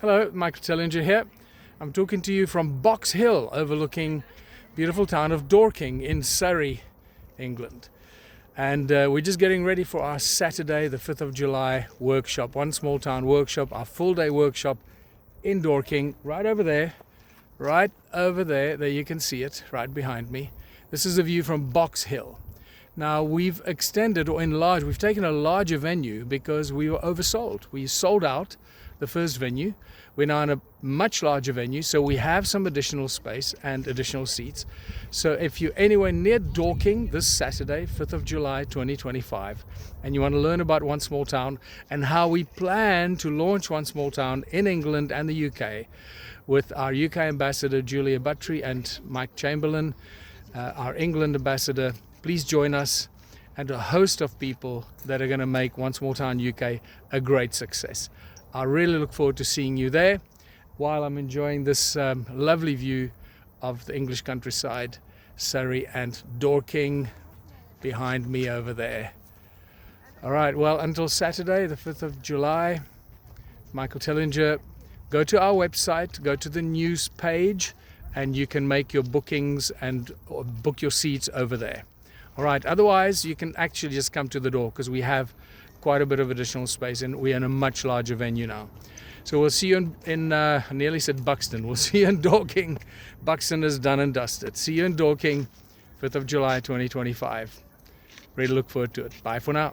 Hello, Michael Tellinger here. I'm talking to you from Box Hill, overlooking beautiful town of Dorking in Surrey, England. And we're just getting ready for our Saturday, the 5th of July workshop, One Small Town workshop, our full day workshop in Dorking, right over there, there you can see it, right behind me. This is a view from Box Hill. Now we've extended or enlarged, we've taken a larger venue because we were oversold. We sold out the first venue. We're now in a much larger venue, so we have some additional space and additional seats. So if you're anywhere near Dorking this Saturday, 5th of July 2025, and you want to learn about One Small Town and how we plan to launch One Small Town in England and the UK with our UK ambassador Julia Buttry and Mike Chamberlain, our England ambassador, please join us and a host of people that are going to make One Small Town UK a great success. I really look forward to seeing you there while I'm enjoying this lovely view of the English countryside, Surrey and Dorking behind me over there. All right, well, until Saturday, the 5th of July, Michael Tellinger, go to our website, go to the news page, and you can make your bookings and book your seats over there. All right, otherwise, you can actually just come to the door because we have quite a bit of additional space and we're in a much larger venue now. So we'll see you in I nearly said Buxton. We'll see you in Dorking. Buxton is done and dusted. See you in Dorking, 5th of July 2025. Really look forward to it. Bye for now.